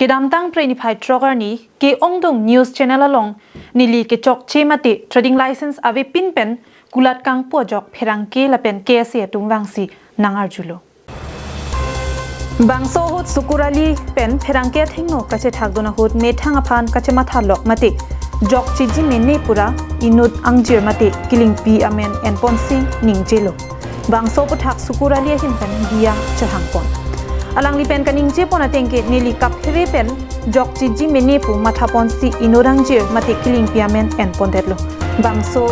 ke damtang prenify trogar ni ke ongdong news channel along nili ke chok chemati trading license ave pin pen kulat kang pojok pherang ke lapen ke se tungwangsi nangar julo bangso hut sukurali pen pherang ke thingno kache thagdona hut me thanga phan kache matha lok mate jok chiji menne pura inut angjir mate killing pi amen en ponsi ningjelo bangso puthak sukurali hin pen dia chahangpon alang li pen kaning je pona tengke nili kap here pen jok chiji menne pu matha ponsi inorangjir mate killing pi amen en pondetlo bangso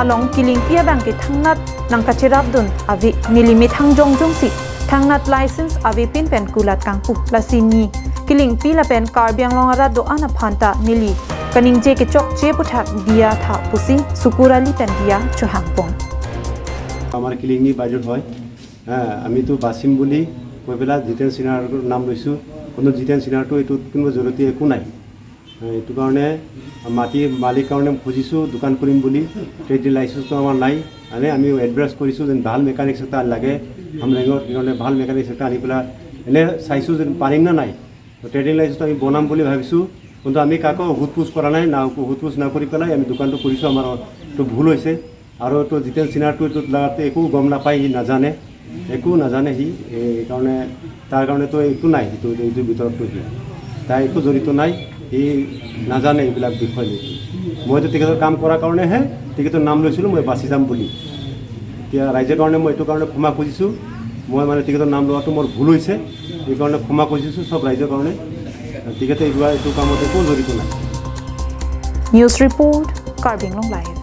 along killing pi bangke thangnat nang kache rabdun avi nili me thangjong jongsi thangnat license ave pin pen kulat kangpu lasini killing pi la pen karbyang longara do ana phanta nili kaning je ke chok che puthak dia tha pusi sukurali pen dia chuhangpon আমার কিলিংনি budget হয় হ্যাঁ আমি তো বাসিম বলি কই পেলা জিতেন সিনার নাম লৈছো কোনো জিতেন সিনারটো এটো কোনো জরুরি একো নাই এটো কারণে মাটি মালিক কারণে খুঁজিছো দোকান করিম বলি ট্রেড লাইসেন্সটো আমার নাই মানে আমি এডভাইস কৰিছো যে ভাল মেকানিক্স এটা লাগে আমলেঙৰ কাৰণে ভাল মেকানিক্স এটা আনি পেলা এনে চাইছো যে পাৰিম না নাই ট্ৰেডিং লাইসেন্সটো আমি বনাম বুলি ভাবিছো কিন্তু আমি কাকো হুতপুছ কৰা নাই না হুতপুছ না কৰি পেলাই আমি দোকানটো কৰিছো আমাৰ তো ভুল হৈছে আৰু তো জিতেন সিনাৰটো লাগাতে একো গম নাপায় সি নাজানে একো নাজানে সি এইকাৰণে তাৰ কাৰণে তো একো নাই এইটো ভিতৰতো সি তাই একো জড়িত নাই সি নাজানে এইবিলাক বিষয় লৈ মইতো তেখেতৰ কাম কৰাৰ কাৰণেহে তেখেতৰ নাম লৈছিলোঁ মই বাচি যাম বুলি এতিয়া ৰাইজৰ কাৰণে মই এইটো কাৰণে ক্ষমা খুজিছোঁ মই মানে তেখেতৰ নাম লোৱাটো মোৰ ভুল হৈছে এইকাৰণে ক্ষমা খুজিছোঁ চব ৰাইজৰ কাৰণে তেখেতে এইটো কামত একো জড়িত নাই news report Karbi Anglong live